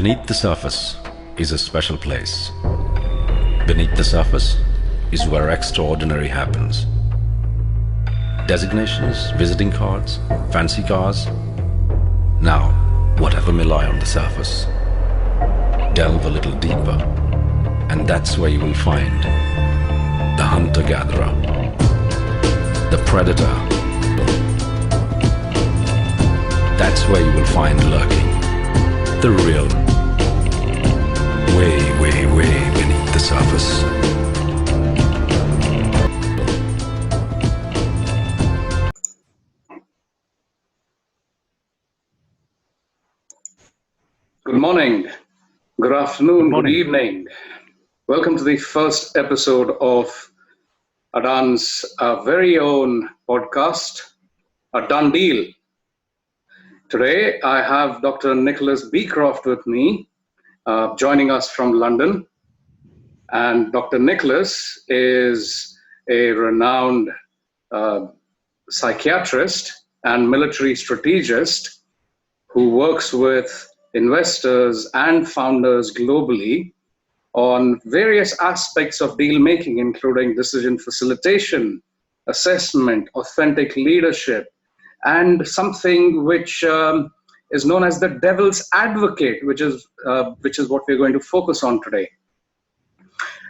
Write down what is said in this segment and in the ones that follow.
Beneath the surface is a special place. Beneath the surface is where extraordinary happens. Designations, visiting cards, fancy cars. Now, whatever may lie on the surface, delve a little deeper, and that's where you will find the hunter-gatherer, the predator. That's where you will find lurking the real, way beneath the surface. Good morning, good afternoon, good evening. Welcome to the first episode of Adan's very own podcast, A Done Deal. Today, I have Dr. Nicholas Beecroft with me, joining us from London. And Dr. Nicholas is a renowned psychiatrist and military strategist who works with investors and founders globally on various aspects of deal making, including decision facilitation, assessment, authentic leadership, and something which is known as the devil's advocate, which is what we're going to focus on today.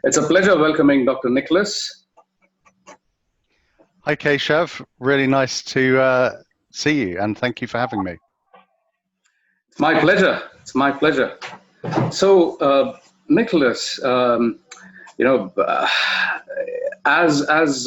It's a pleasure welcoming Dr. Nicholas. Hi, Keshav. Really nice to see you, and thank you for having me. It's my pleasure. It's my pleasure. So, Nicholas, as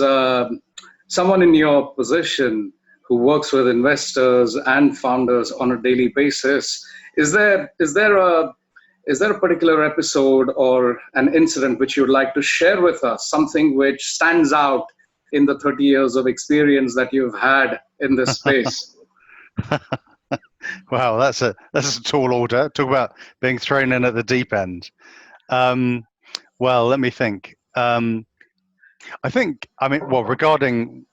someone in your position who works with investors and founders on a daily basis, is there a particular episode or an incident which you'd like to share with us, something which stands out in the 30 years of experience that you've had in this space? Wow, that's a tall order. Talk about being thrown in at the deep end. Well, let me think. Regarding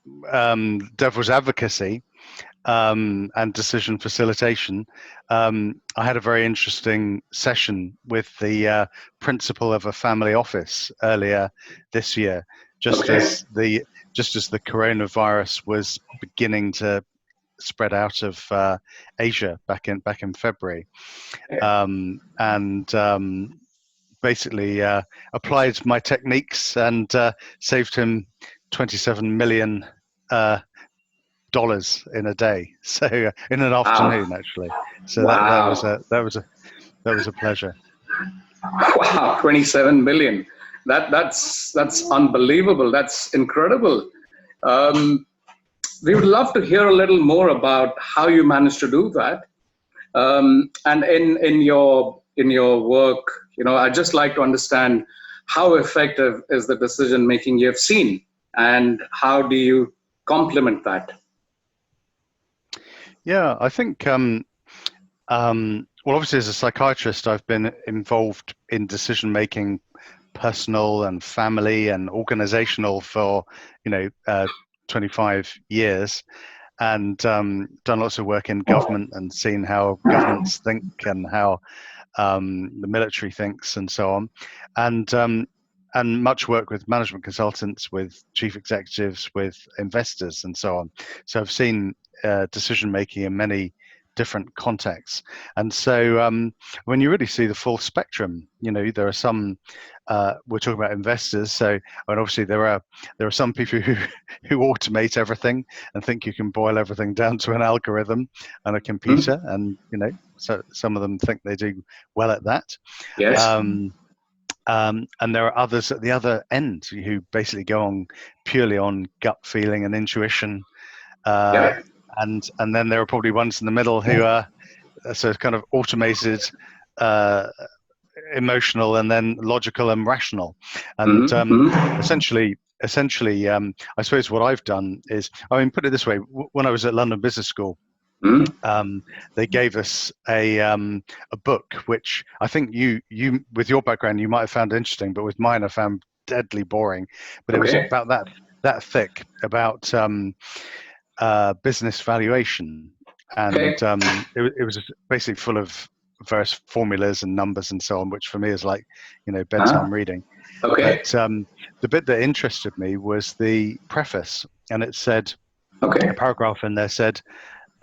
devil's advocacy and decision facilitation, I had a very interesting session with the principal of a family office earlier this year, just as the coronavirus was beginning to spread out of Asia back in February, basically applied my techniques and saved him $27 million in a day. So in an afternoon, actually. So wow. that was a pleasure. Wow, 27 million. That's unbelievable. That's incredible. We would love to hear a little more about how you managed to do that. And in your work, I'd just like to understand how effective is the decision making you've seen, and how do you complement that? Yeah, I think, obviously as a psychiatrist, I've been involved in decision making, personal and family and organizational for, 25 years, and done lots of work in government and seen how governments think and how the military thinks and so on, and much work with management consultants, with chief executives, with investors and so on. So I've seen decision making in many different contexts, and so when you really see the full spectrum, there are some we're talking about investors, so obviously there are some people who automate everything and think you can boil everything down to an algorithm and a computer, and so some of them think they do well at that. Yes. And there are others at the other end who basically go on purely on gut feeling and intuition. And then there are probably ones in the middle who are so kind of automated, emotional, and then logical and rational. And essentially, I suppose what I've done is, put it this way: when I was at London Business School, they gave us a book which I think you with your background you might have found interesting, but with mine I found deadly boring. But it was about that thick, about business valuation, and it was basically full of various formulas and numbers and so on, which for me is like, bedtime reading. Okay. But the bit that interested me was the preface, and it said, Okay. a paragraph in there said,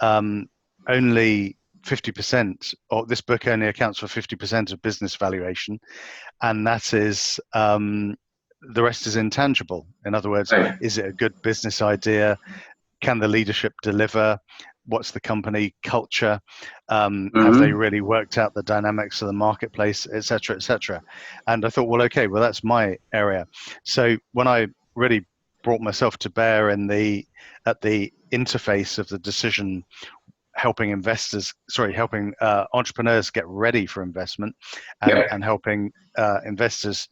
only 50%, or this book only accounts for 50% of business valuation, and that is the rest is intangible. In other words, Right. is it a good business idea? Can the leadership deliver? What's the company culture? Have they really worked out the dynamics of the marketplace, et cetera, et cetera? And I thought, well, okay, well, that's my area. So when I really brought myself to bear at the interface of the decision, helping entrepreneurs get ready for investment, and helping investors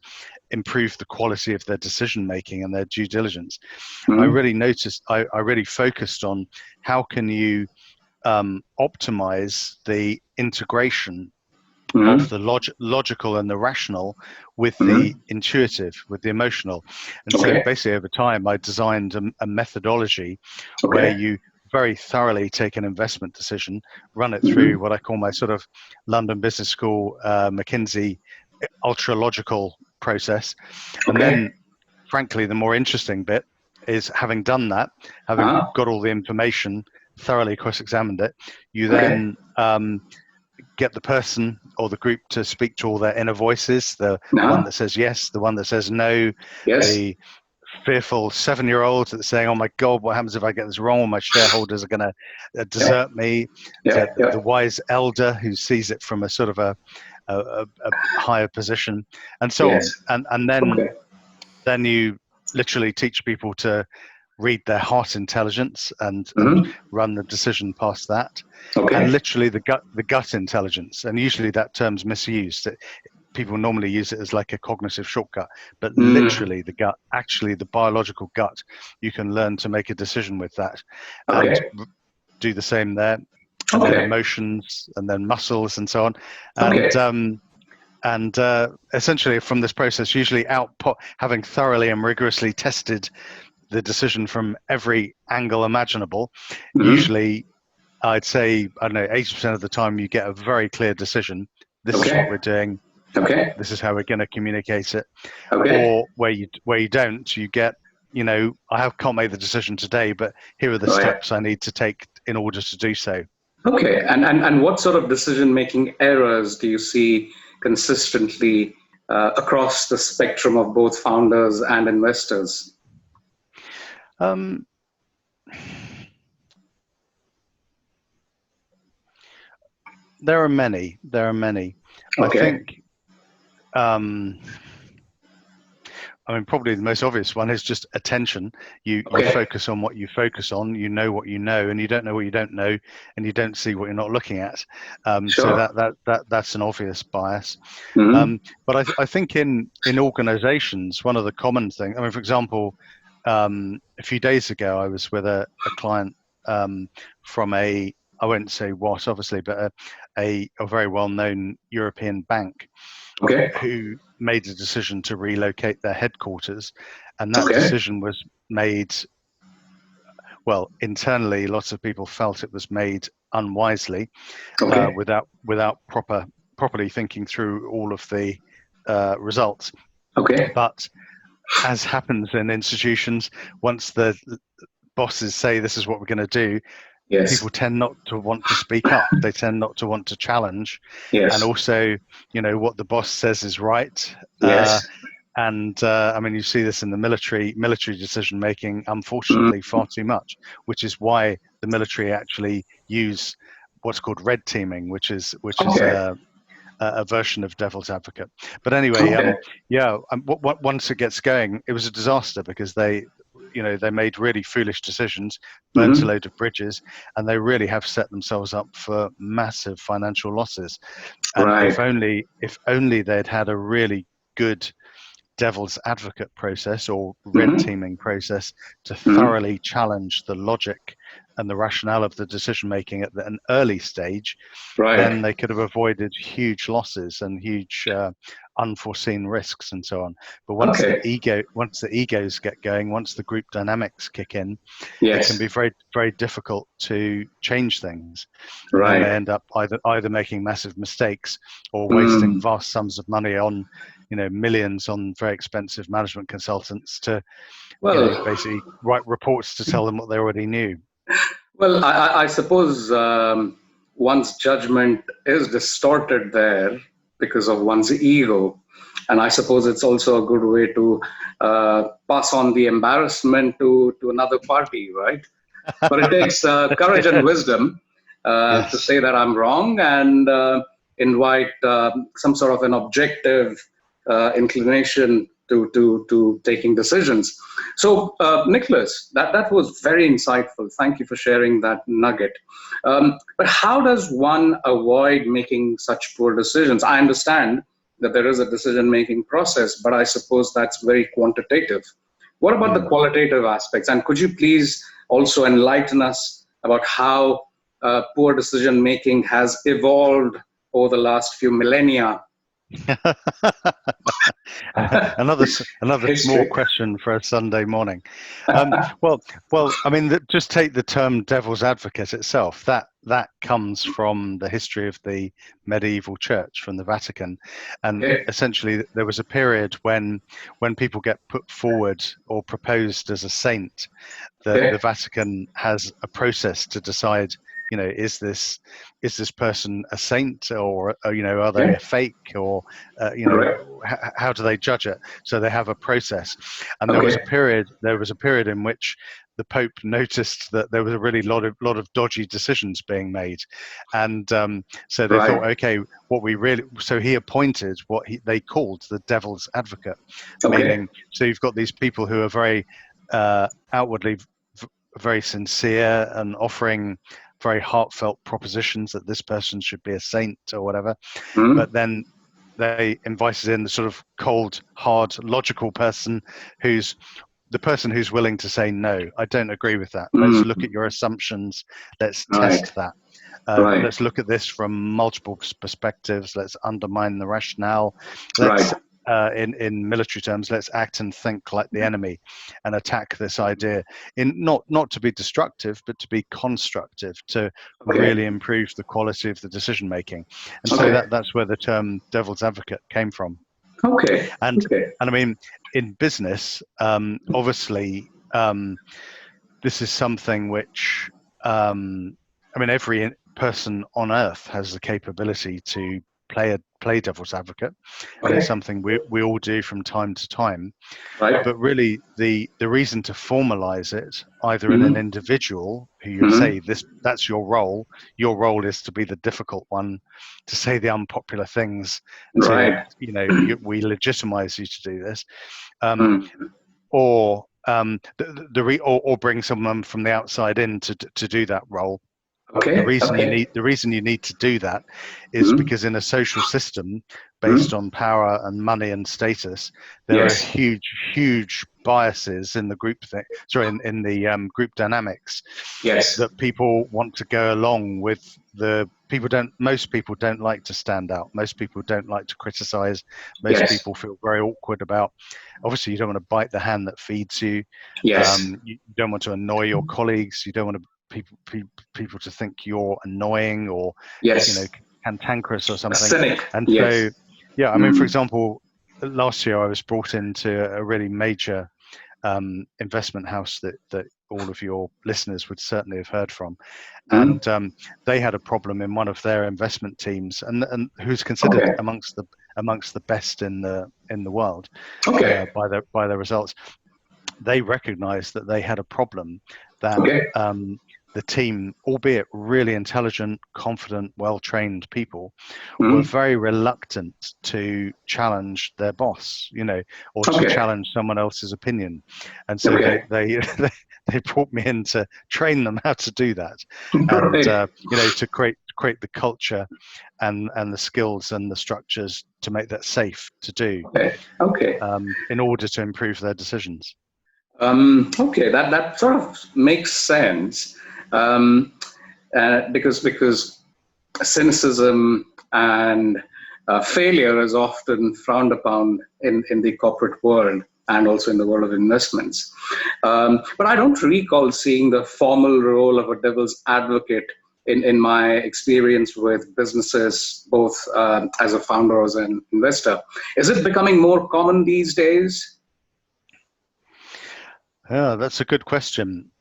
improve the quality of their decision making and their due diligence. I really noticed, I really focused on how can you optimize the integration of the logical and the rational with the intuitive, with the emotional. And so basically over time, I designed a methodology where you very thoroughly take an investment decision, run it through what I call my sort of London Business School, McKinsey ultra logical process. And then frankly, the more interesting bit is, having done that, having got all the information, thoroughly cross-examined it, you then get the person or the group to speak to all their inner voices, the one that says yes, the one that says no, the fearful 7-year-old that's saying, oh my God, what happens if I get this wrong? My shareholders are going to desert me. The wise elder who sees it from a sort of a higher position, and so on. And then you literally teach people to read their heart intelligence and run the decision past that, and literally the gut intelligence. And usually that term's misused. People normally use it as like a cognitive shortcut, but literally the gut, actually the biological gut, you can learn to make a decision with that, and do the same there. And then emotions, and then muscles, and so on. And essentially from this process, usually having thoroughly and rigorously tested the decision from every angle imaginable, usually I'd say, I don't know, 80% of the time you get a very clear decision. This is what we're doing. This is how we're going to communicate it. Or where you don't, you get, I can't make the decision today, but here are the steps I need to take in order to do so. Okay, and what sort of decision-making errors do you see consistently across the spectrum of both founders and investors? There are many. I think, probably the most obvious one is just attention. You focus on what you focus on, you know what you know, and you don't know what you don't know, and you don't see what you're not looking at. So that's an obvious bias. But I think in organizations, one of the common things, for example, a few days ago, I was with a client from I won't say what, obviously, but a very well-known European bank who made a decision to relocate their headquarters. And that decision was made, well, internally, lots of people felt it was made unwisely, without properly thinking through all of the results. But as happens in institutions, once the bosses say this is what we're going to do, people tend not to want to speak up. They tend not to want to challenge. And also, what the boss says is right. And you see this in the military decision making, unfortunately, far too much, which is why the military actually use what's called red teaming, which is a version of devil's advocate. But anyway, once it gets going, it was a disaster, because they made really foolish decisions, burnt a load of bridges, and they really have set themselves up for massive financial losses. And if only they'd had a really good devil's advocate process or red Mm-hmm. teaming process to Mm-hmm. thoroughly challenge the logic and the rationale of the decision making at an early stage, Right. then they could have avoided huge losses and huge unforeseen risks and so on. But once Okay. the egos get going, once the group dynamics kick in, Yes. it can be very, very difficult to change things. And Right. then they end up either making massive mistakes or wasting vast sums of money on, millions on very expensive management consultants to, basically write reports to tell them what they already knew. Well, I suppose one's judgment is distorted there because of one's ego. And I suppose it's also a good way to pass on the embarrassment to another party, right? But it takes courage and wisdom Yes. to say that I'm wrong and invite some sort of an objective inclination to taking decisions. So, Nicholas, that was very insightful. Thank you for sharing that nugget. But how does one avoid making such poor decisions? I understand that there is a decision-making process, but I suppose that's very quantitative. What about the qualitative aspects? And could you please also enlighten us about how poor decision-making has evolved over the last few millennia? another small question for a Sunday morning. Well, I mean, just take the term devil's advocate itself. That comes from the history of the medieval church, from the Vatican, and essentially there was a period when people get put forward or proposed as a saint, the Vatican has a process to decide, is this person a saint, or are they a fake, or how do they judge it? So they have a process, and there was a period in which the Pope noticed that there was a really lot of dodgy decisions being made, and so they thought, okay, so he appointed what they called the devil's advocate, meaning, so you've got these people who are very outwardly very sincere and offering very heartfelt propositions that this person should be a saint or whatever, but then they invited in the sort of cold, hard, logical person who's willing to say, no, I don't agree with that. Let's look at your assumptions. Let's test that. Let's look at this from multiple perspectives. Let's undermine the rationale. Let's in military terms, let's act and think like the enemy and attack this idea, in not to be destructive, but to be constructive, to really improve the quality of the decision making. And so that's where the term devil's advocate came from. And I mean, in business, obviously, this is something which, I mean, every person on earth has the capability to play devil's advocate, and it's something we all do from time to time. But really, the reason to formalize it, either in an individual who you say that's your role. Your role is to be the difficult one, to say the unpopular things. We legitimize you to do this, or bring someone from the outside in to do that role. The reason you need to do that is because in a social system based on power and money and status, there are huge biases in the group in the group dynamics. That people want to go along with most people don't like to stand out. Most people don't like to criticize. Most people feel very awkward about, obviously you don't want to bite the hand that feeds you. You don't want to annoy your colleagues. You don't want to people to think you're annoying or cantankerous or something. Cynic. And so I mean, for example, last year I was brought into a really major investment house that all of your listeners would certainly have heard from, and they had a problem in one of their investment teams, and who's considered amongst the best in the world by their results. They recognized that they had a problem, that the team, albeit really intelligent, confident, well-trained people, were very reluctant to challenge their boss, or to challenge someone else's opinion. And so they brought me in to train them how to do that, and to create create the culture and the skills and the structures to make that safe to do, Okay. in order to improve their decisions. Okay, that sort of makes sense, because cynicism and failure is often frowned upon in the corporate world and also in the world of investments. But I don't recall seeing the formal role of a devil's advocate in my experience with businesses, both as a founder or as an investor. Is it becoming more common these days? Yeah, that's a good question.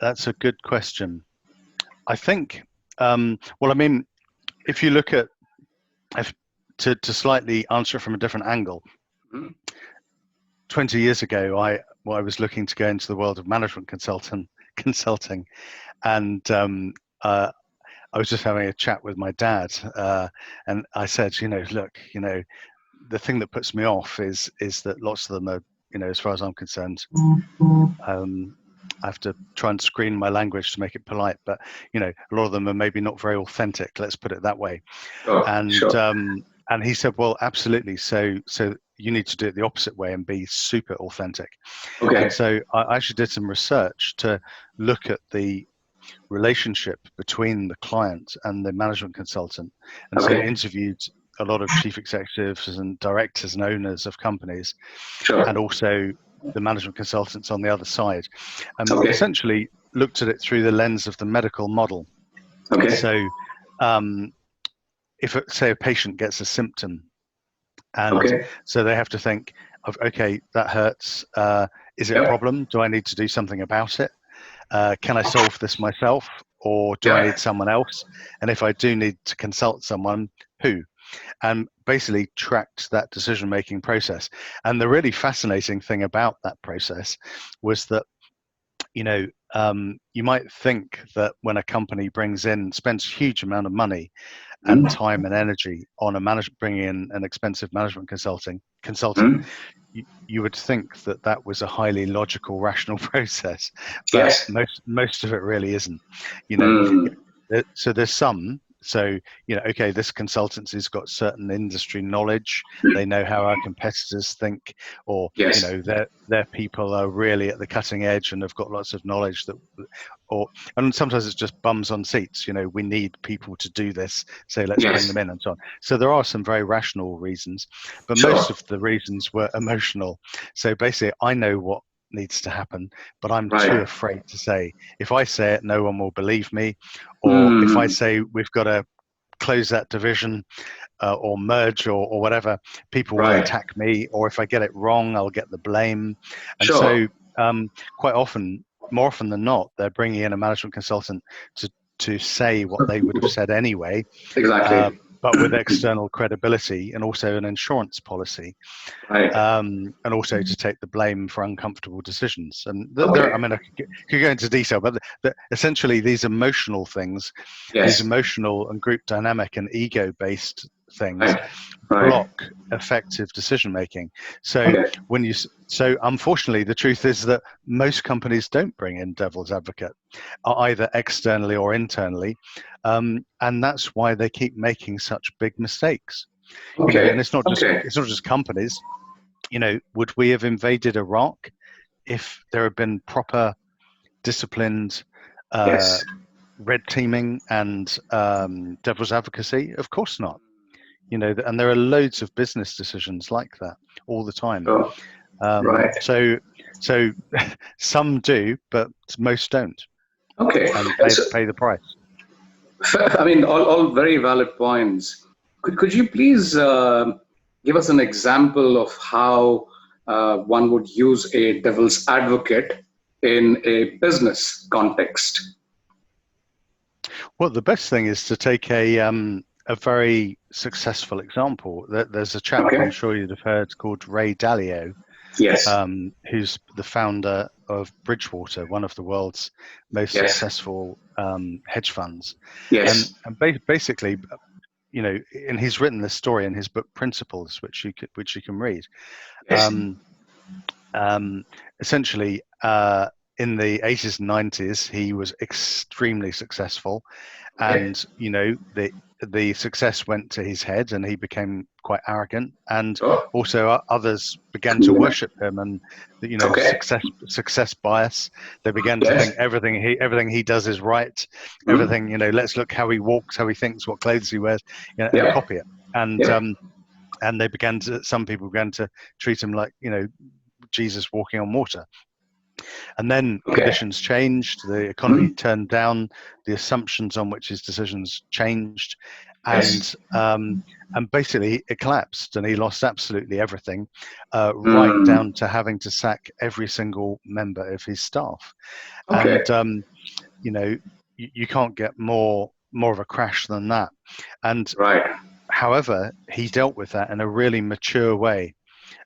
That's a good question. I think, well, I mean, if you look at, to slightly answer it from a different angle, 20 years ago, I was looking to go into the world of management consulting, and I was just having a chat with my dad, and I said, look, the thing that puts me off is that lots of them are, as far as I'm concerned, I have to try and screen my language to make it polite, but a lot of them are maybe not very authentic. Let's put it that way. And he said, well, absolutely. So you need to do it the opposite way and be super authentic. And so I actually did some research to look at the relationship between the client and the management consultant, and so interviewed a lot of chief executives and directors and owners of companies, and also the management consultants on the other side, and essentially looked at it through the lens of the medical model. So if, say, a patient gets a symptom, and so they have to think of, okay, that hurts, is it a problem? Do I need to do something about it? Can I solve this myself, or do I need someone else? And if I do need to consult someone, who? And basically tracked that decision-making process. And the really fascinating thing about that process was that, you might think that when a company spends a huge amount of money and time and energy on bringing in an expensive management consultant, you would think that was a highly logical, rational process, but most of it really isn't. So there's some. So, this consultancy's got certain industry knowledge. They know how our competitors think, or, their people are really at the cutting edge and have got lots of knowledge and sometimes it's just bums on seats. We need people to do this, so let's bring them in and so on. So there are some very rational reasons, but most of the reasons were emotional. So basically, I know what needs to happen, but I'm too afraid to say. If I say it, no one will believe me, or if I say we've got to close that division or merge or whatever, people will attack me, or if I get it wrong, I'll get the blame. And so quite often, more often than not, they're bringing in a management consultant to say what they would have said anyway, but with external credibility and also an insurance policy, and also to take the blame for uncomfortable decisions. And I mean, I could go into detail, but essentially these emotional things, these emotional and group dynamic and ego-based things block effective decision making. So so unfortunately, the truth is that most companies don't bring in devil's advocate, either externally or internally, and that's why they keep making such big mistakes. And it's not just companies. Would we have invaded Iraq if there had been proper, disciplined red teaming and devil's advocacy? Of course not. And there are loads of business decisions like that all the time. So some do, but most don't. And pay the price. I mean, all very valid points. Could you please give us an example of how one would use a devil's advocate in a business context? Well, the best thing is to take a very successful example. There's a chap I'm sure you'd have heard called Ray Dalio, who's the founder of Bridgewater, one of the world's most successful hedge funds. And basically, and he's written this story in his book Principles, which you can read. Essentially, in the 80s and 90s, he was extremely successful, and the success went to his head, and he became quite arrogant, and also others began to worship him, and success bias. They began to think everything he does is right. Everything, let's look how he walks, how he thinks, what clothes he wears, and copy it. And some people began to treat him like Jesus walking on water. And then conditions changed, the economy turned down, the assumptions on which his decisions changed, and basically it collapsed, and he lost absolutely everything, right down to having to sack every single member of his staff. And you can't get more of a crash than that. And however, he dealt with that in a really mature way,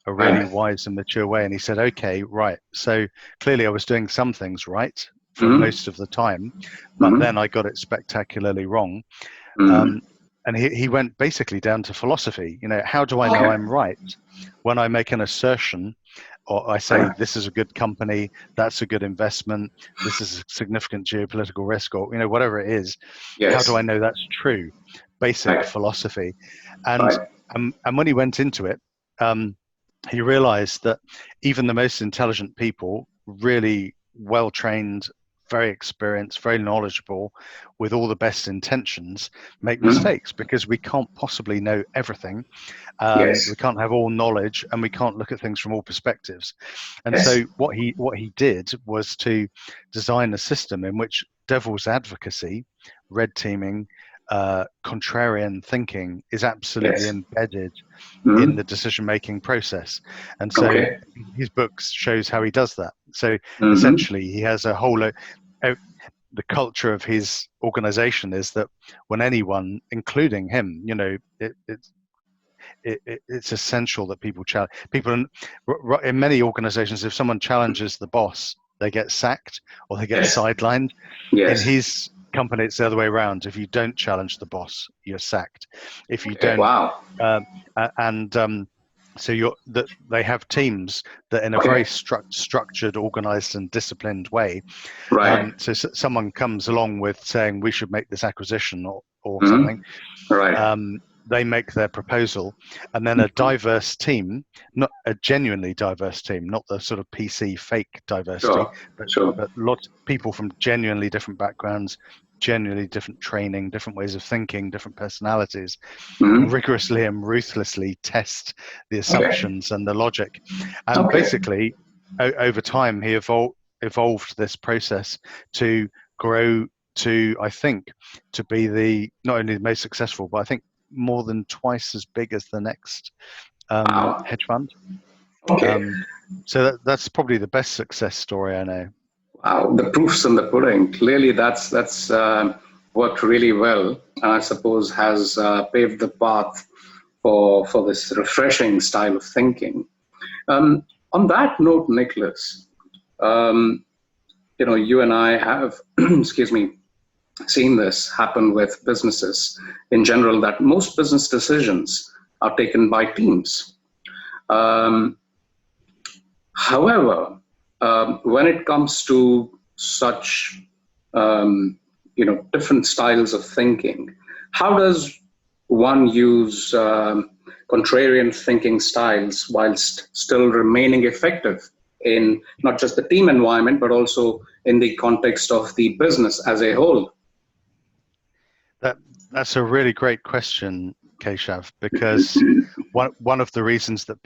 a really wise and mature way. And he said, okay, right, so clearly I was doing some things right for most of the time, but then I got it spectacularly wrong. And he went basically down to philosophy. How do I know I'm right? When I make an assertion, or I say this is a good company, that's a good investment, this is a significant geopolitical risk, or whatever it is, how do I know that's true? Basic philosophy. And when he went into it, he realized that even the most intelligent people, really well trained, very experienced, very knowledgeable, with all the best intentions, make mistakes, because we can't possibly know everything. We can't have all knowledge, and we can't look at things from all perspectives. And so what he did was to design a system in which devil's advocacy, red teaming, contrarian thinking is absolutely embedded in the decision-making process. And so his book shows how he does that. So essentially he has a whole the culture of his organization is that when anyone, including him, it's essential that people challenge people. In many organizations, if someone challenges the boss, they get sacked or they get sidelined. In his company, it's the other way around. If you don't challenge the boss, you're sacked. If you don't, so they have teams that, in a very structured, organized, and disciplined way. So someone comes along with saying we should make this acquisition or something. They make their proposal, and then a diverse team, not a genuinely diverse team, not the sort of PC fake diversity, but lots of people from genuinely different backgrounds, genuinely different training, different ways of thinking, different personalities, rigorously and ruthlessly test the assumptions and the logic. And basically, over time, he evolved this process to grow to, I think, to be not only the most successful, but I think more than twice as big as the next hedge fund. So that's probably the best success story I know. Wow, the proof's in the pudding. Clearly, that's worked really well, and I suppose has paved the path for this refreshing style of thinking. On that note, Nicholas, you and I have, seen this happen with businesses in general, that most business decisions are taken by teams. However, when it comes to such, different styles of thinking, how does one use contrarian thinking styles whilst still remaining effective in not just the team environment, but also in the context of the business as a whole? That's a really great question, Keshav, because one of the reasons that,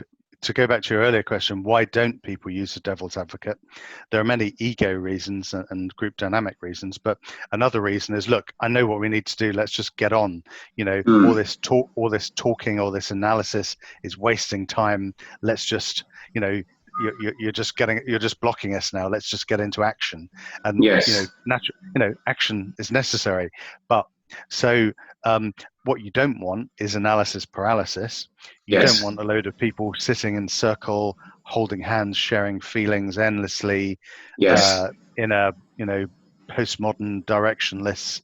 to go back to your earlier question, why don't people use the devil's advocate? There are many ego reasons and group dynamic reasons, but another reason is, look, I know what we need to do. Let's just get on. All this talking, all this analysis is wasting time. Let's just, you're just blocking us now. Let's just get into action. And action is necessary, but what you don't want is analysis paralysis. You don't want a load of people sitting in circle, holding hands, sharing feelings endlessly, in a postmodern directionless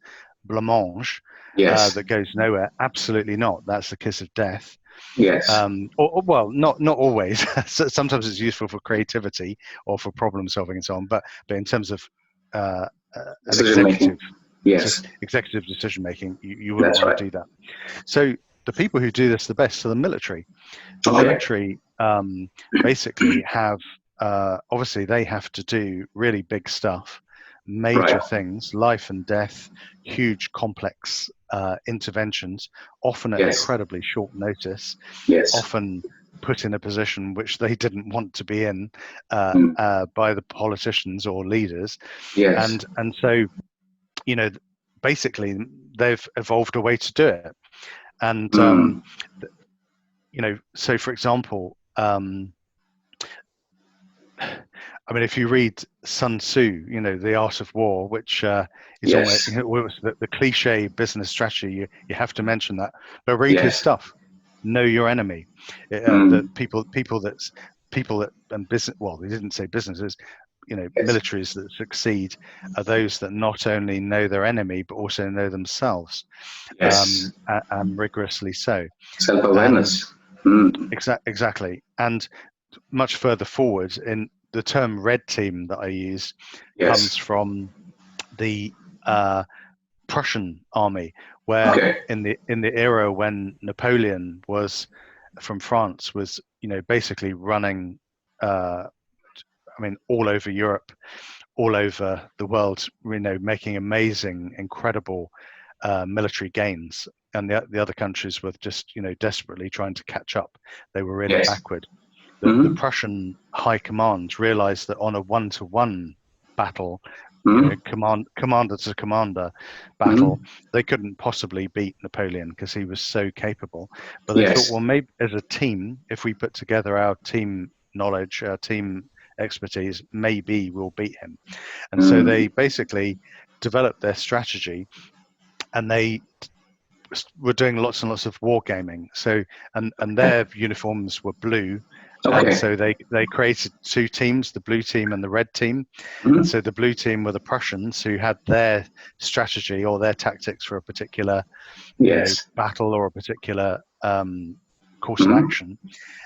blancmange that goes nowhere. Absolutely not. That's the kiss of death. Yes. Well, not always. Sometimes it's useful for creativity or for problem solving and so on. But in terms of an Decision making. Yes. Executive decision making, you wouldn't That's want right. to do that. So the people who do this the best are the military. The Okay. military basically have obviously they have to do really big stuff, major Right. things, life and death, huge complex interventions, often at Yes. incredibly short notice, Yes. often put in a position which they didn't want to be in by the politicians or leaders. Yes. And so, you know, basically they've evolved a way to do it. And you know, so for example, I mean, if you read Sun Tzu, you know, The Art of War, which is almost, you know, the cliche business strategy, you have to mention that. But read his stuff. Know your enemy. The people that and business. Well, they didn't say businesses. You know, militaries that succeed are those that not only know their enemy but also know themselves, and rigorously so. Self-awareness. Exactly. And much further forward, in the term red team that I use comes from the Prussian army, where in the era when Napoleon was from France was, you know, basically running I mean, all over Europe, all over the world, you know, making amazing, incredible military gains, and the other countries were just, you know, desperately trying to catch up. They were really backward. The Prussian high command realized that on a one-to-one battle, you know, commander to commander battle, they couldn't possibly beat Napoleon because he was so capable. But they thought, well, maybe as a team, if we put together our team knowledge, our team expertise, maybe we'll beat him. And so they basically developed their strategy, and they were doing lots and lots of wargaming. So and their uniforms were blue. And so they created two teams, the blue team and the red team. And so the blue team were the Prussians, who had their strategy or their tactics for a particular you know, battle or a particular course of action.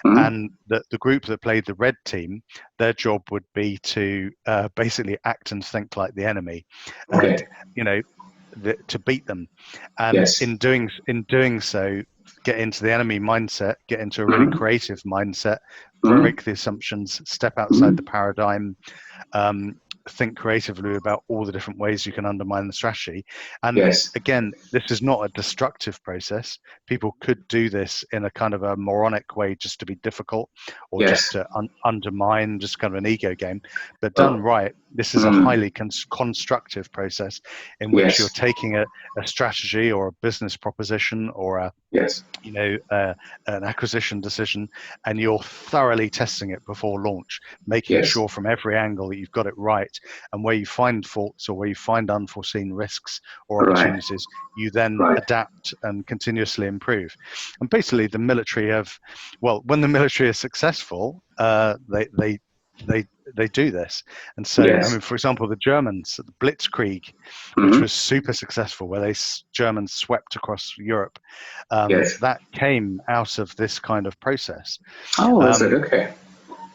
And the group that played the red team, their job would be to basically act and think like the enemy, and you know, to beat them. And in doing so, get into the enemy mindset, get into a really creative mindset, break the assumptions, step outside the paradigm, think creatively about all the different ways you can undermine the strategy. And again, this is not a destructive process. People could do this in a kind of a moronic way, just to be difficult, or just to undermine, just kind of an ego game. But done right, this is a highly constructive process in which you're taking a strategy or a business proposition or a you know, an acquisition decision, and you're thoroughly testing it before launch, making sure from every angle that you've got it right. And where you find faults or where you find unforeseen risks or opportunities, you then adapt and continuously improve. And basically, the military have, well, when the military is successful, they do this. And so, I mean, for example, the Germans, the Blitzkrieg, which was super successful, where Germans swept across Europe, that came out of this kind of process. Oh, is it? Okay.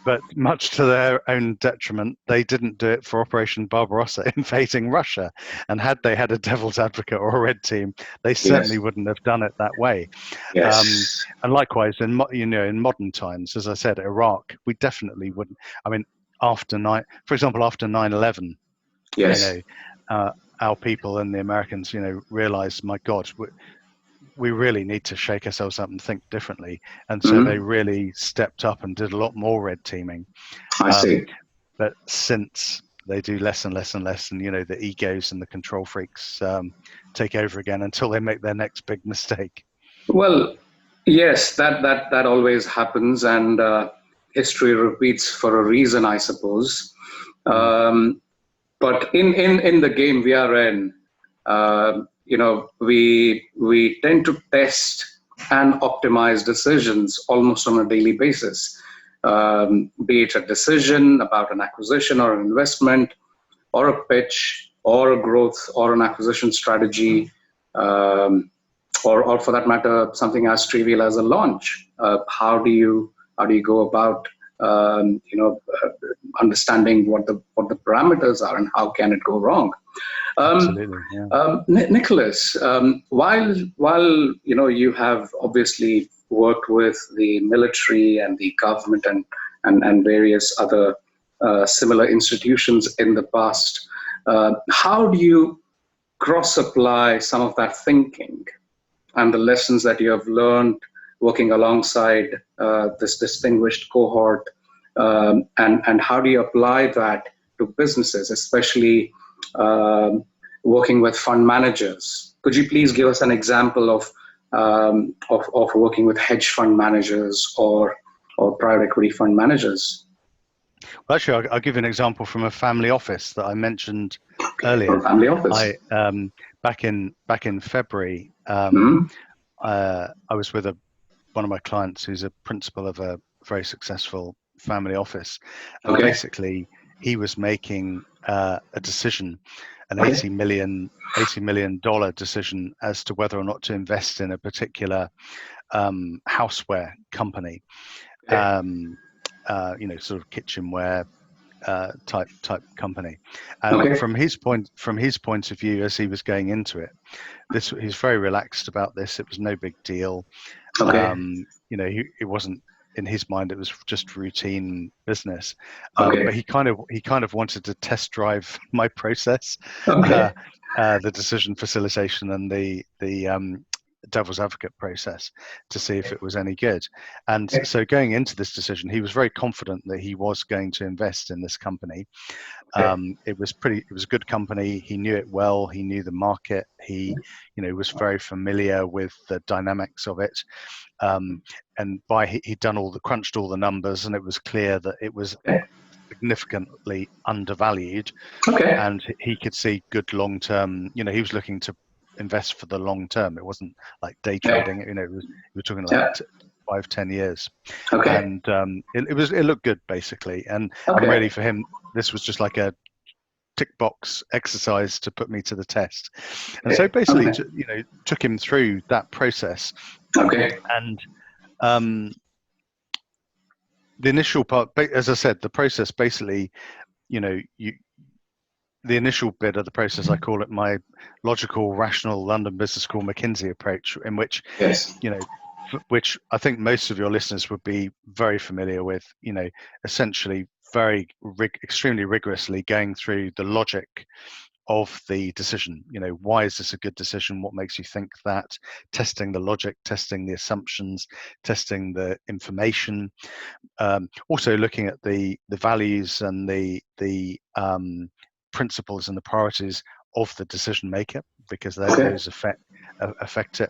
But much to their own detriment, they didn't do it for Operation Barbarossa invading Russia. And had they had a devil's advocate or a red team, they certainly wouldn't have done it that way. And likewise, in modern times, as I said, Iraq, we definitely wouldn't. I mean, after 9/11, you know, our people and the Americans, you know, realized, my God, we really need to shake ourselves up and think differently. And so they really stepped up and did a lot more red teaming. I see. But since they do less and less and less, and, you know, the egos and the control freaks take over again until they make their next big mistake. Well, yes, that always happens, and history repeats for a reason, I suppose. But in the game we are in, you know, we tend to test and optimize decisions almost on a daily basis, be it a decision about an acquisition or an investment, or a pitch, or a growth or an acquisition strategy, or for that matter, something as trivial as a launch. How do you go about understanding what the parameters are and how can it go wrong? Absolutely, yeah. Nicholas, while you have obviously worked with the military and the government and various other similar institutions in the past, how do you cross-apply some of that thinking and the lessons that you have learned working alongside this distinguished cohort, and how do you apply that to businesses, especially working with fund managers? Could you please give us an example of working with hedge fund managers or private equity fund managers? Well, actually, I'll give you an example from a family office that I mentioned earlier. Family office. Back in February, I was with one of my clients who's a principal of a very successful family office, and basically he was making a decision, an $80 million decision as to whether or not to invest in a particular houseware company, sort of kitchenware type company. And from his point of view, as he was going into it, he's very relaxed about this. It was no big deal. It wasn't, in his mind, it was just routine business. But he kind of wanted to test drive my process, the decision facilitation and the devil's advocate process, to see if it was any good. And so going into this decision, he was very confident that he was going to invest in this company. It was a good company. He knew it well. He knew the market. He was very familiar with the dynamics of it. And he'd crunched all the numbers, and it was clear that it was significantly undervalued. And he could see good long-term, he was looking to invest for the long term. It wasn't like day trading. We were talking like 5-10 years. And it looked good, basically. And really, for him, this was just like a tick box exercise to put me to the test. And so basically, took him through that process. And the initial part, as I said, the process basically, the initial bit of the process, I call it my logical, rational London Business School McKinsey approach, in which, which I think most of your listeners would be very familiar with, essentially extremely rigorously going through the logic of the decision. Why is this a good decision? What makes you think that? Testing the logic, testing the assumptions, testing the information. Also looking at the values and the principles and the priorities of the decision maker, because those affect it.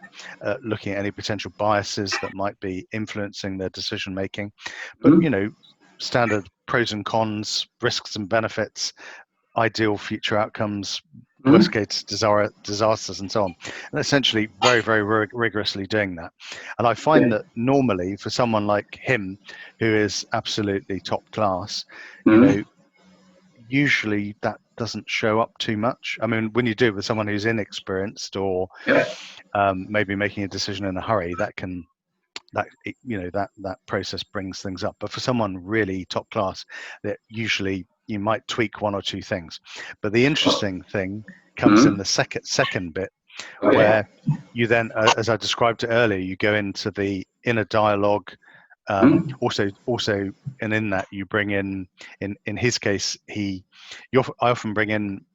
Looking at any potential biases that might be influencing their decision making, but standard pros and cons, risks and benefits, ideal future outcomes, worst case disasters, and so on. And essentially very, very rigorously doing that. And I find that normally for someone like him, who is absolutely top class, usually that doesn't show up too much. I mean, when you do it with someone who's inexperienced or maybe making a decision in a hurry, that process brings things up. But for someone really top class, that usually you might tweak one or two things. But the interesting thing comes in the second bit, where you then, as I described it earlier, you go into the inner dialogue. Also, and in that you bring in his case, I often bring in,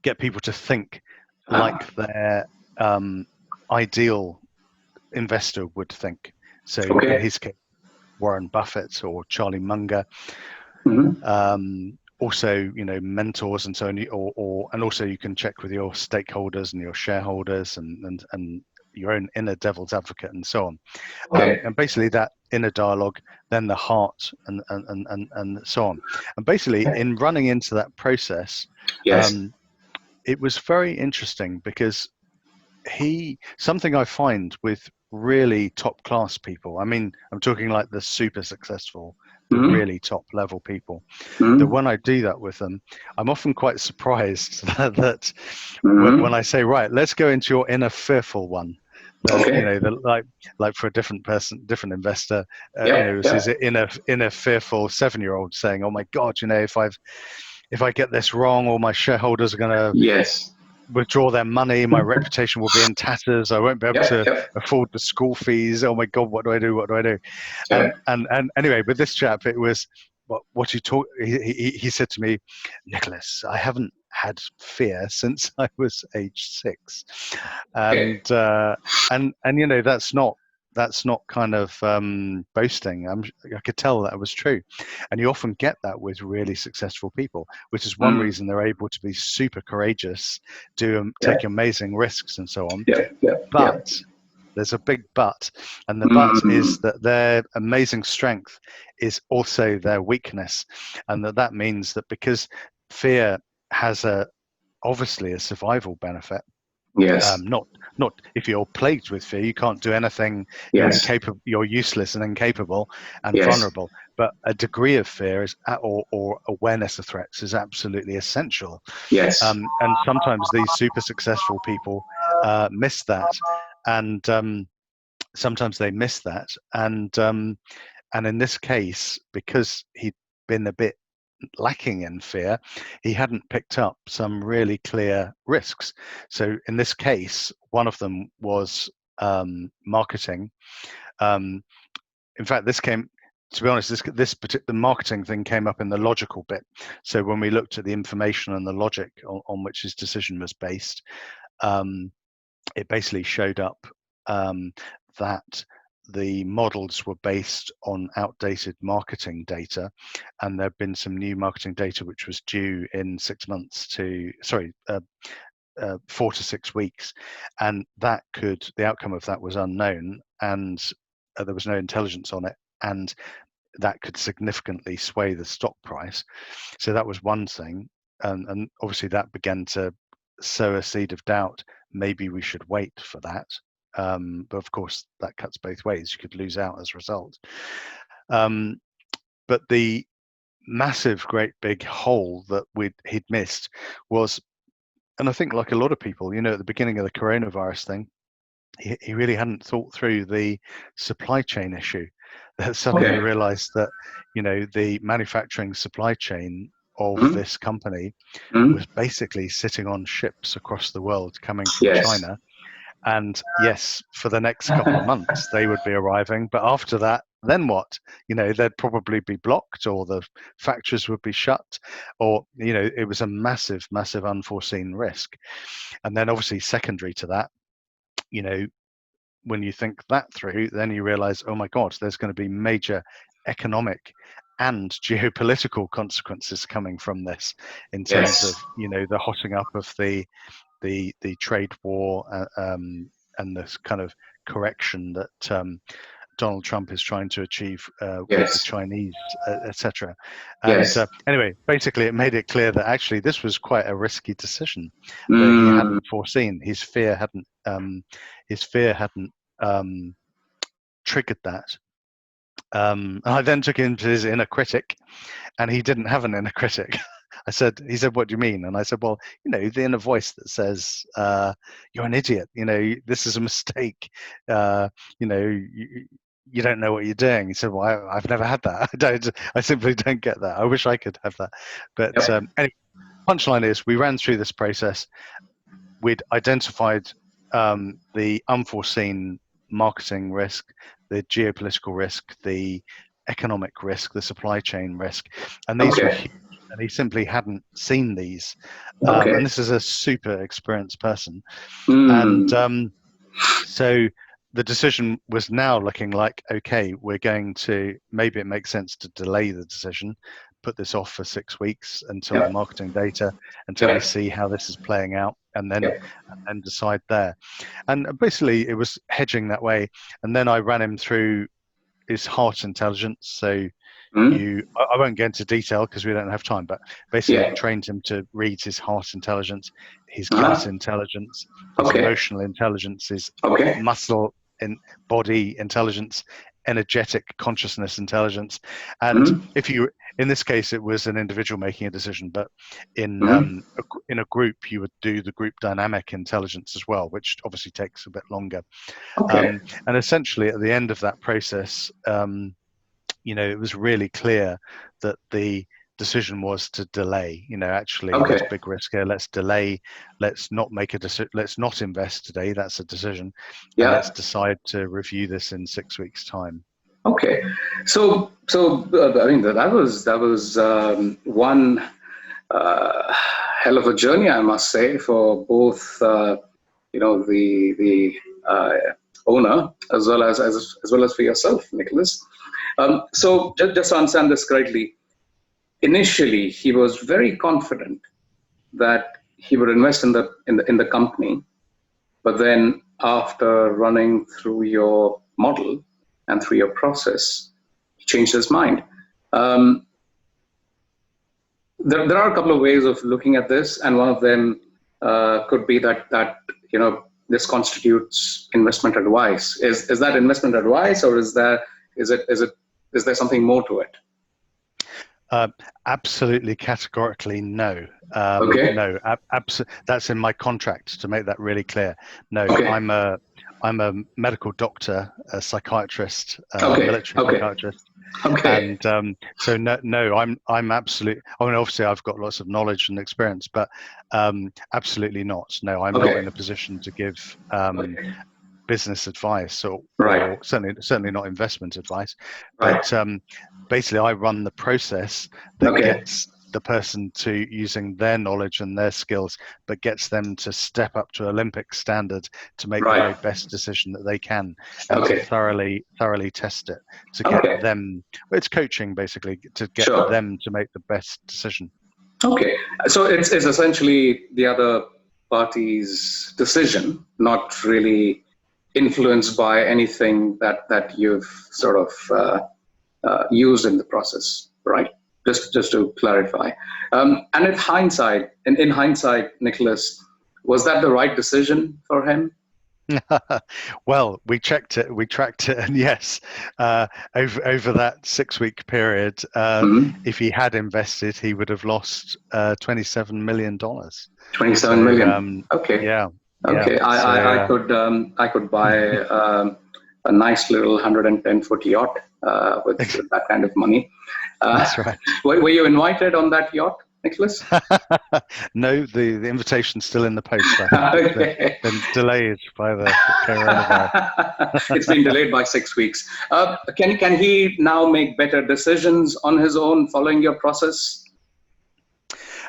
get people to think like their ideal investor would think. So in his case, Warren Buffett or Charlie Munger. Also, mentors and so on, and also you can check with your stakeholders and your shareholders and your own inner devil's advocate and so on. And basically that inner dialogue, then the heart and so on. And basically in running into that process, it was very interesting, because something I find with really top class people, I mean, I'm talking like the super successful the really top level people, that when I do that with them, I'm often quite surprised that when I say, right, let's go into your inner fearful one. Like for a different person, different investor, it was his inner fearful 7-year-old saying, "Oh my God, if I get this wrong, all my shareholders are going to withdraw their money. My reputation will be in tatters. I won't be able to afford the school fees. Oh my God, what do I do? What do I do?" And anyway, with this chap, it was what you talk. He said to me, "Nicholas, I haven't had fear since I was age 6," and that's not kind of boasting. I could tell that was true, and you often get that with really successful people, which is one reason they're able to be super courageous, take amazing risks, and so on. But there's a big but, and the but is that their amazing strength is also their weakness, and that means that because fear has obviously a survival benefit. Not if you're plagued with fear, you can't do anything. You're incapable. You're useless and incapable and vulnerable. But a degree of fear or awareness of threats is absolutely essential. And sometimes these super successful people miss that, and sometimes they miss that. And in this case, because he'd been a bit lacking in fear, he hadn't picked up some really clear risks. So in this case, one of them was marketing. In fact, to be honest, this particular marketing thing came up in the logical bit. So when we looked at the information and the logic on which his decision was based, it basically showed up that the models were based on outdated marketing data, and there had been some new marketing data which was due in 4 to 6 weeks, and the outcome of that was unknown, and there was no intelligence on it, and that could significantly sway the stock price. So that was one thing, and obviously that began to sow a seed of doubt. Maybe we should wait for that. But of course, that cuts both ways. You could lose out as a result. But the massive, great big hole that he'd missed was, and I think like a lot of people, at the beginning of the coronavirus thing, he really hadn't thought through the supply chain issue. That suddenly realized that, the manufacturing supply chain of this company was basically sitting on ships across the world coming from China. And yes, for the next couple of months, they would be arriving. But after that, then what? They'd probably be blocked, or the factories would be shut, or, it was a massive, massive unforeseen risk. And then obviously secondary to that, when you think that through, then you realize, oh my God, there's going to be major economic and geopolitical consequences coming from this in terms of, the hotting up of the trade war and this kind of correction that Donald Trump is trying to achieve with the Chinese, etc. And anyway, basically, it made it clear that actually this was quite a risky decision that he hadn't foreseen. His fear hadn't triggered that. I then took him to his inner critic, and he didn't have an inner critic. He said, "What do you mean?" And I said, "Well, the inner voice that says, you're an idiot, this is a mistake, you don't know what you're doing." He said, "Well, I've never had that. I simply don't get that. I wish I could have that." But anyway, punchline is, we ran through this process. We'd identified the unforeseen marketing risk, the geopolitical risk, the economic risk, the supply chain risk, and these were huge. And he simply hadn't seen these. And this is a super experienced person. And so the decision was now looking like, okay, we're going to, maybe it makes sense to delay the decision, put this off for 6 weeks until the marketing data, until we see how this is playing out, and then decide there. And basically it was hedging that way. And then I ran him through his heart intelligence. So I won't go into detail because we don't have time, but basically trained him to read his heart intelligence, his gut intelligence, his emotional intelligence, his muscle and body intelligence, energetic consciousness intelligence. And if you, in this case, it was an individual making a decision, but in a group, you would do the group dynamic intelligence as well, which obviously takes a bit longer. Okay. And essentially, at the end of that process, it was really clear that the decision was to delay. Actually, there's big risk here. Let's delay. Let's not make a decision. Let's not invest today. That's a decision. Yeah. And let's decide to review this in 6 weeks' time. Okay. So I mean, that was one hell of a journey, I must say, for both the owner as well as for yourself, Nicholas. So just to understand this correctly, initially he was very confident that he would invest in the company, but then after running through your model and through your process, he changed his mind. There are a couple of ways of looking at this, and one of them could be that this constitutes investment advice. Is that investment advice, or is there something more to it? Absolutely, categorically, no. Okay. No, that's in my contract to make that really clear. No, okay. I'm a medical doctor, a psychiatrist, military psychiatrist. Okay. And so no, I'm absolutely. I mean, obviously, I've got lots of knowledge and experience, but absolutely not. No, I'm not in a position to give business advice or certainly not investment advice. But basically, I run the process that gets the person to using their knowledge and their skills, but gets them to step up to Olympic standard to make the very best decision that they can, and to thoroughly test it to get them. It's coaching basically to get them to make the best decision. Okay, so it's essentially the other party's decision, not really influenced by anything that you've sort of used in the process, right? Just to clarify. And in hindsight, Nicholas, was that the right decision for him? Well, we checked it, we tracked it, and yes, over that 6-week period, if he had invested, he would have lost $27 million. 27 million. Okay. Yeah. Okay. Yeah. I could buy a nice little 110-foot yacht with that kind of money. That's right. Were you invited on that yacht, Nicholas? No, the invitation's still in the post. I think. Been delayed by the coronavirus. It's been delayed by 6 weeks. Can he now make better decisions on his own following your process?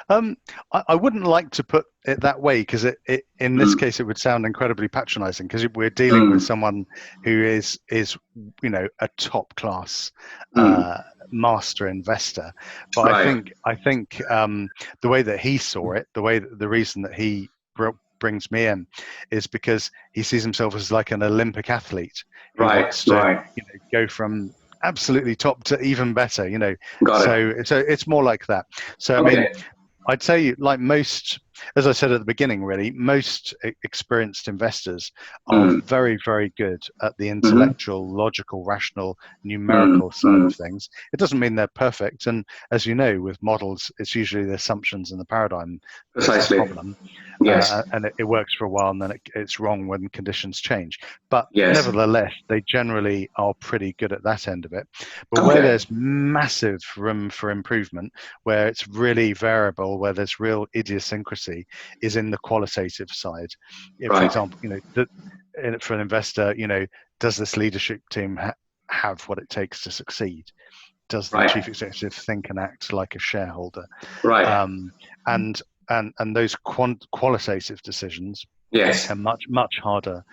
I wouldn't like to put it that way, because it in this case it would sound incredibly patronizing, because we're dealing with someone who is a top class master investor. But I think the way that he saw it, the reason that he brings me in, is because he sees himself as like an Olympic athlete who wants to go from absolutely top to even better. So it's more like that. So I mean, I'd say, like most, as I said at the beginning, really, most experienced investors are very, very good at the intellectual, logical, rational, numerical side of things. It doesn't mean they're perfect. And as you know, with models, it's usually the assumptions and the paradigm that's the problem. Yes. And it works for a while, and then it's wrong when conditions change. But nevertheless, they generally are pretty good at that end of it. But where there's massive room for improvement, where it's really variable, where there's real idiosyncrasy, is in the qualitative side. For example, for an investor, does this leadership team have what it takes to succeed? Does the chief executive think and act like a shareholder? And those qualitative decisions are much harder.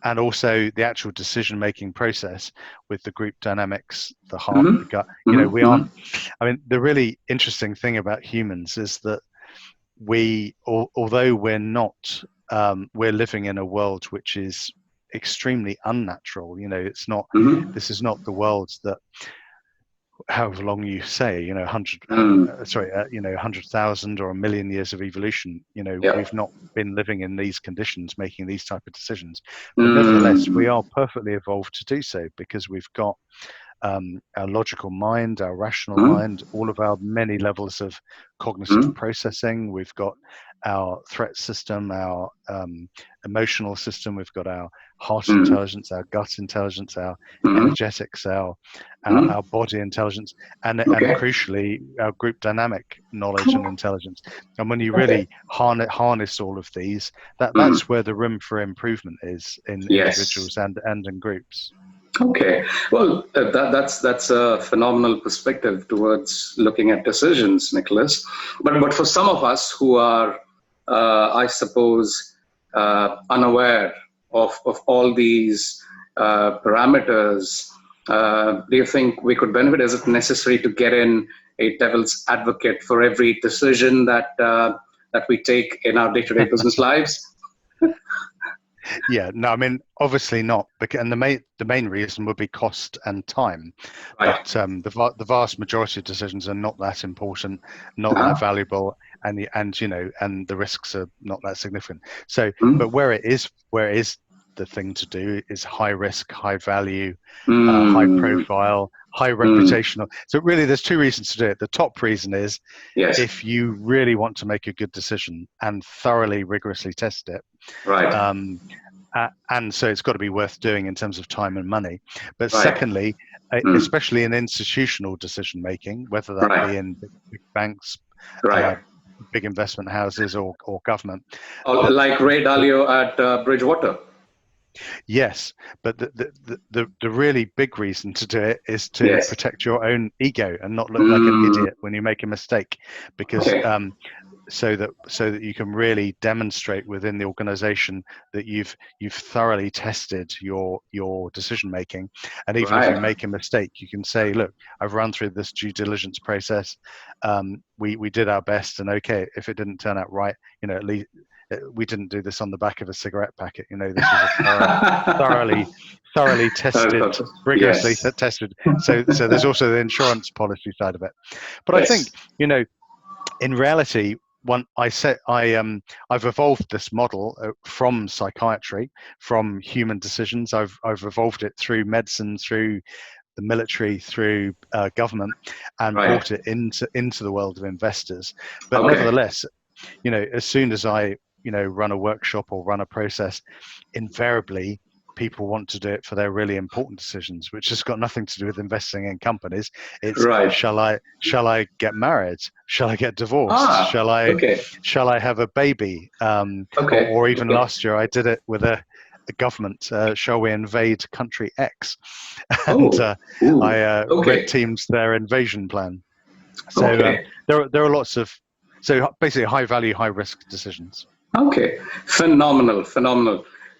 And also the actual decision-making process with the group dynamics, the heart, the gut. We aren't. I mean, the really interesting thing about humans is that although we're not, we're living in a world which is extremely unnatural. It's not. This is not the world that however long you say, 100, 100,000 or 1,000,000 years of evolution, we've not been living in these conditions, making these type of decisions. But nevertheless, we are perfectly evolved to do so, because we've got our logical mind, our rational mind, all of our many levels of cognitive processing. We've got our threat system, our emotional system. We've got our heart intelligence, our gut intelligence, our energetics, our body intelligence, and crucially, our group dynamic knowledge and intelligence. And when you really harness all of these, that's where the room for improvement is in individuals and in groups. Okay, well, that's a phenomenal perspective towards looking at decisions, Nicholas. But for some of us who are, I suppose, unaware of all these parameters, do you think we could benefit? Is it necessary to get in a devil's advocate for every decision that we take in our day-to-day business lives? Yeah, no, I mean, obviously not, and the main reason would be cost and time. Right. But the vast majority of decisions are not that important, not that valuable, and the risks are not that significant. So, but where it is the thing to do is high risk, high value, high profile, high reputational. So really, there's two reasons to do it. The top reason is if you really want to make a good decision and thoroughly, rigorously test it. Right. And so it's got to be worth doing in terms of time and money. But secondly, especially in institutional decision making, whether that be in big banks, big investment houses, or government. Like Ray Dalio at Bridgewater. Yes, but the really big reason to do it is to protect your own ego and not look like an idiot when you make a mistake, because so that you can really demonstrate within the organization that you've thoroughly tested your decision making. And even if you make a mistake, you can say, look, I've run through this due diligence process, we did our best, and if it didn't turn out right, at least we didn't do this on the back of a cigarette packet. This was a thoroughly tested, rigorously tested. So there's also the insurance policy side of it. But I think, in reality, I've evolved this model from psychiatry, from human decisions. I've evolved it through medicine, through the military, through government, and brought it into the world of investors. But nevertheless, as soon as I run a workshop or run a process, invariably people want to do it for their really important decisions, which has got nothing to do with investing in companies. It's shall I get married? Shall I get divorced? Shall I have a baby? Or even last year I did it with a government. Shall we invade country X? And I red teamed their invasion plan. So there are lots of basically high value, high risk decisions. Okay, phenomenal.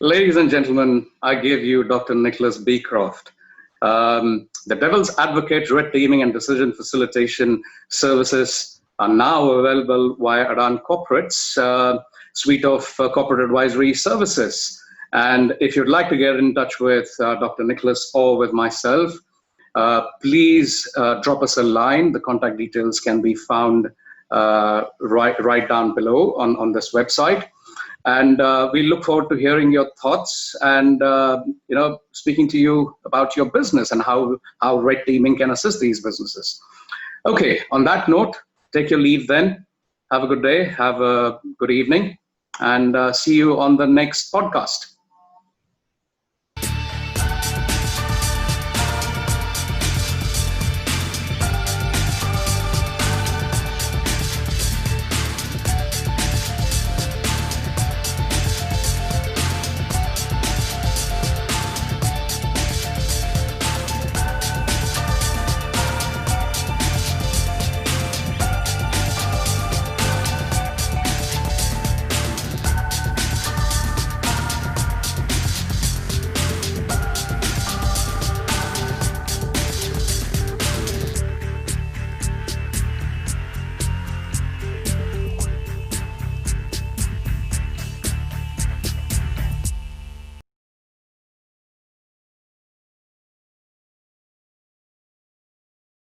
Ladies and gentlemen, I give you Dr. Nicholas Beecroft. The Devil's Advocate red teaming and decision facilitation services are now available via Adan Corporate's suite of corporate advisory services. And if you'd like to get in touch with Dr. Nicholas or with myself, please drop us a line. The contact details can be found right down below on this website. And we look forward to hearing your thoughts and speaking to you about your business and how red teaming can assist these businesses. Okay, on that note, take your leave then. Have a good day, have a good evening, and see you on the next podcast.